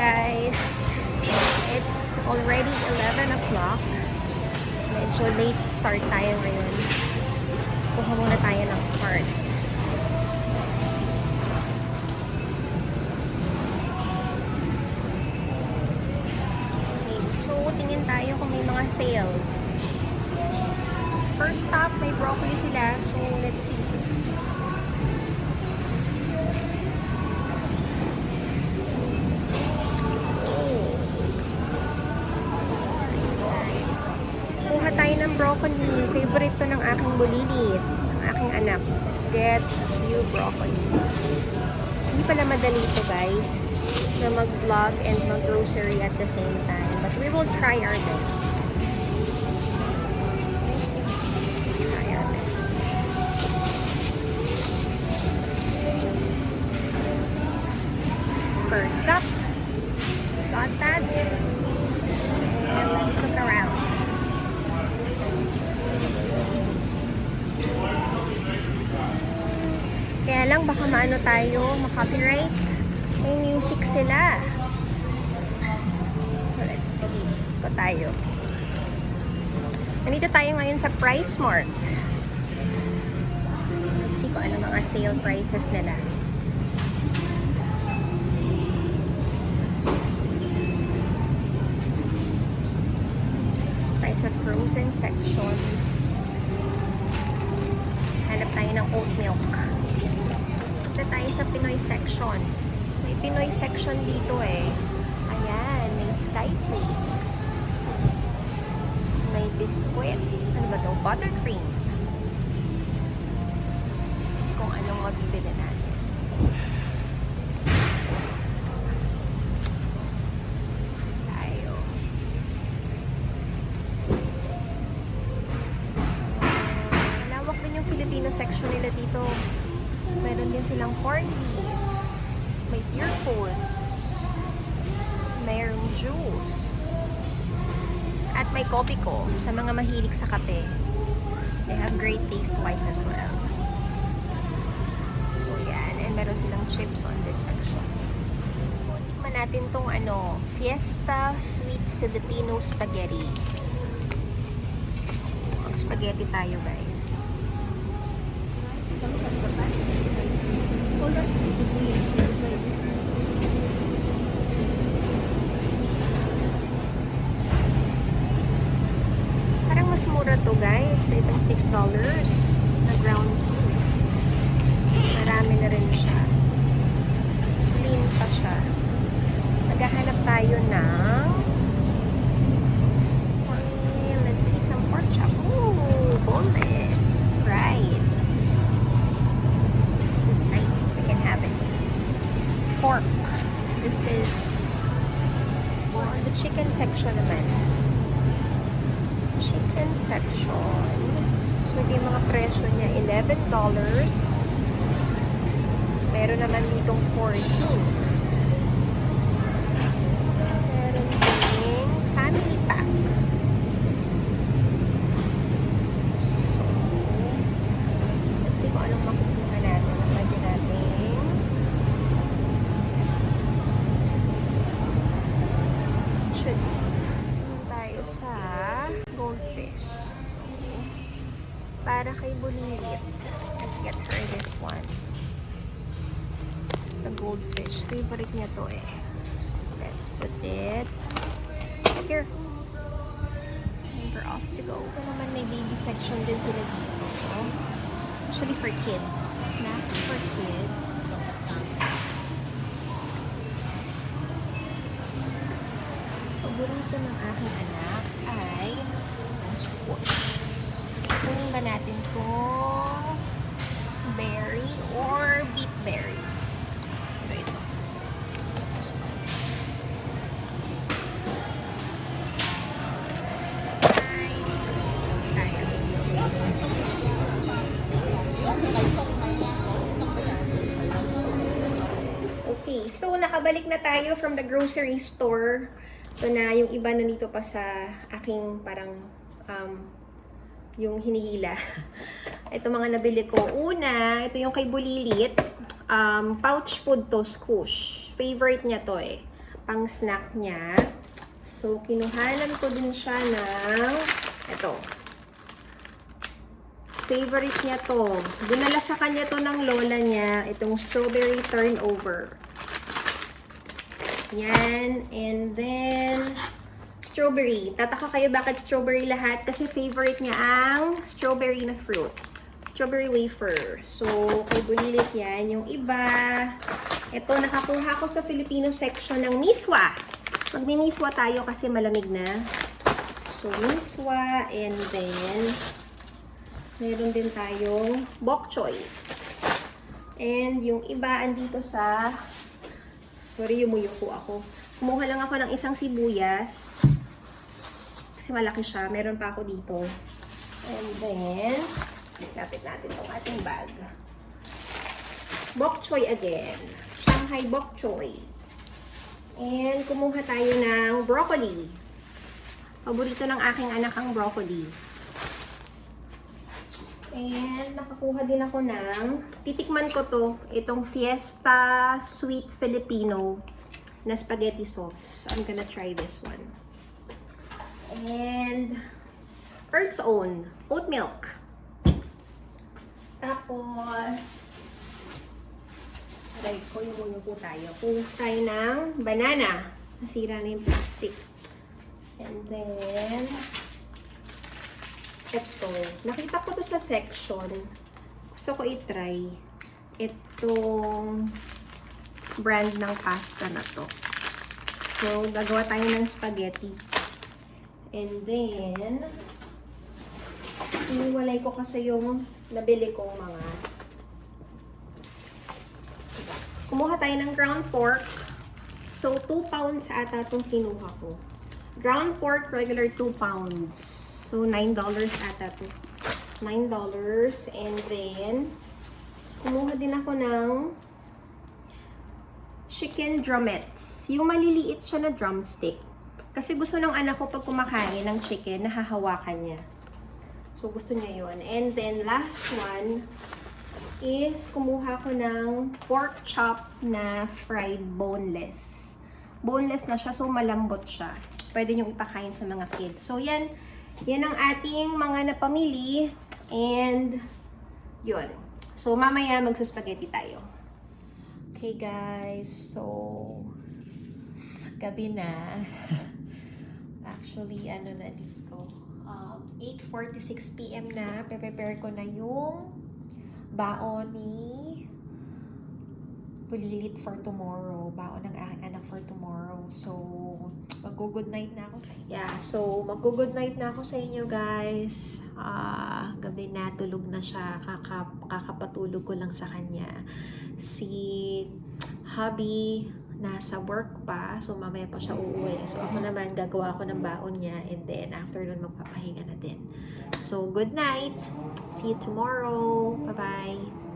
guys. It's already 11 o'clock. Medyo late start tayo ngayon. Kuha muna tayo ng card. Let's see. Okay, so tingin tayo kung may mga sale. First stop, may broccoli sila. So let's see. Tayo ng broccoli. Favorite to ng aking bulilit. Ng aking anak. Let's get a few broccoli. Hindi pala madali ito guys. Na mag-vlog and mag-grocery at the same time. But we will try our best. Try our best. First up. Got that. And let's look around. Kaya lang baka maano tayo, makopyright. May music sila. So, let's see. Ito tayo. Nandito tayo ngayon sa PriceSmart. So, let's see kung ano mga sale prices nila. Tayo sa frozen section. Hanap tayo ng oat milk. Tayo sa Pinoy section. May Pinoy section dito eh. Ayan, may Skyflakes. May biscuit. Ano ba to? Buttercream. Let's see kung anong mabibili natin. Tayo. Malawak din yung Filipino section nila dito. Meron din silang corned beef. May earphones. Mayroong juice. At may kopi ko sa mga mahilig sa kape. They have great taste white as well. So yan. And meron silang chips on this section. Tikman natin tong Fiesta Sweet Filipino Spaghetti. Mag-spaghetti tayo guys. Parang mas mura to guys. Itong $6 na ground beef. Marami na rin siya. Clean pa siya. Maghahanap tayo ng let's see some pork chop. Ooh, boneless. Fried. Pork. This is the chicken section naman. Chicken section. So, ito yung mga presyo niya. $11. Meron naman ditong 14. Meron ding family pack. So, let's see kung anong makukuha natin. Lagyan natin tayo sa goldfish. So, para kay bulilit. Let's get her this one. The goldfish. Favorite niya to eh. So, let's put it here. And we're off to go. Ito naman may baby section din sila dito. Actually for kids. Snacks for kids. Paborito ng aking anak ay ang squash. Kunin ba natin to berry or beet berry? Pero ito. So, okay, so nakabalik na tayo from the grocery store. Ito na, yung iba na nito pa sa aking parang yung hinihila. Ito mga nabili ko. Una, ito yung kay Bulilit. Pouch food to, Squish. Favorite niya to eh. pang snack niya. So, kinuhanan ko din siya ng ito. Favorite niya to. Dinala sa kanya to ng lola niya. Itong strawberry turnover. Yan. And then, strawberry. Tataka kayo bakit strawberry lahat? Kasi favorite niya ang strawberry na fruit. Strawberry wafer. So, kay Bulilit yan. Yung iba, ito, nakakuha ko sa Filipino section ng miswa. Magmi-miswa tayo kasi malamig na. So, miswa. And then, meron din tayong bok choy. And yung iba, andito sa... Sorry, yumuyuko ako. Kumuha lang ako ng isang sibuyas. Kasi malaki siya. Meron pa ako dito. And then, lapit natin itong ating bag. Bok choy again. Shanghai bok choy. And kumuha tayo ng broccoli. Paborito ng aking anak ang broccoli. And nakakuha din ako ng, titikman ko to, itong Fiesta Sweet Filipino na spaghetti sauce. I'm gonna try this one. And Earth's Own oat milk. Tapos, aray ko, yung po tayo. Kuha tayo ng banana. Nasira na yung plastic. And then, ito. Nakita ko to sa section. Gusto ko i-try itong brand ng pasta na to. So, gagawa tayo ng spaghetti. And then, iniwalay ko kasi yung nabili kong mga. Kumuha tayo ng ground pork. So, 2 pounds ata itong kinuha ko. Ground pork, regular 2 pounds. So, $9 ata to. $9. And then, kumuha din ako ng chicken drumettes. Yung maliliit siya na drumstick. Kasi gusto ng anak ko pag kumakain ng chicken, nahahawakan niya. So, gusto niya yun. And then, last one is kumuha ko ng pork chop na fried boneless. Boneless na siya, so malambot siya. Pwede nyo ipakain sa mga kids. So, yan. Yan ang ating mga napamili. And, yun. So, mamaya magsuspaghetti tayo. Okay, guys. So, gabi na. Actually, ano na dito. 8:46 PM na. Prepare ko na yung baon ni Bulilit for tomorrow. Baon ng aking anak for tomorrow. So, mag-good night na ako sa inyo. Yeah, so mag-good night na ako sa inyo, guys. Gabi na, tulog na siya. Kakapatulog ko lang sa kanya. Si hubby nasa work pa. So, mamaya pa siya uuwi. So, ako naman, gagawa ko ng baon niya. And then, after nun, magpapahinga na din. So, good night. See you tomorrow. Bye-bye.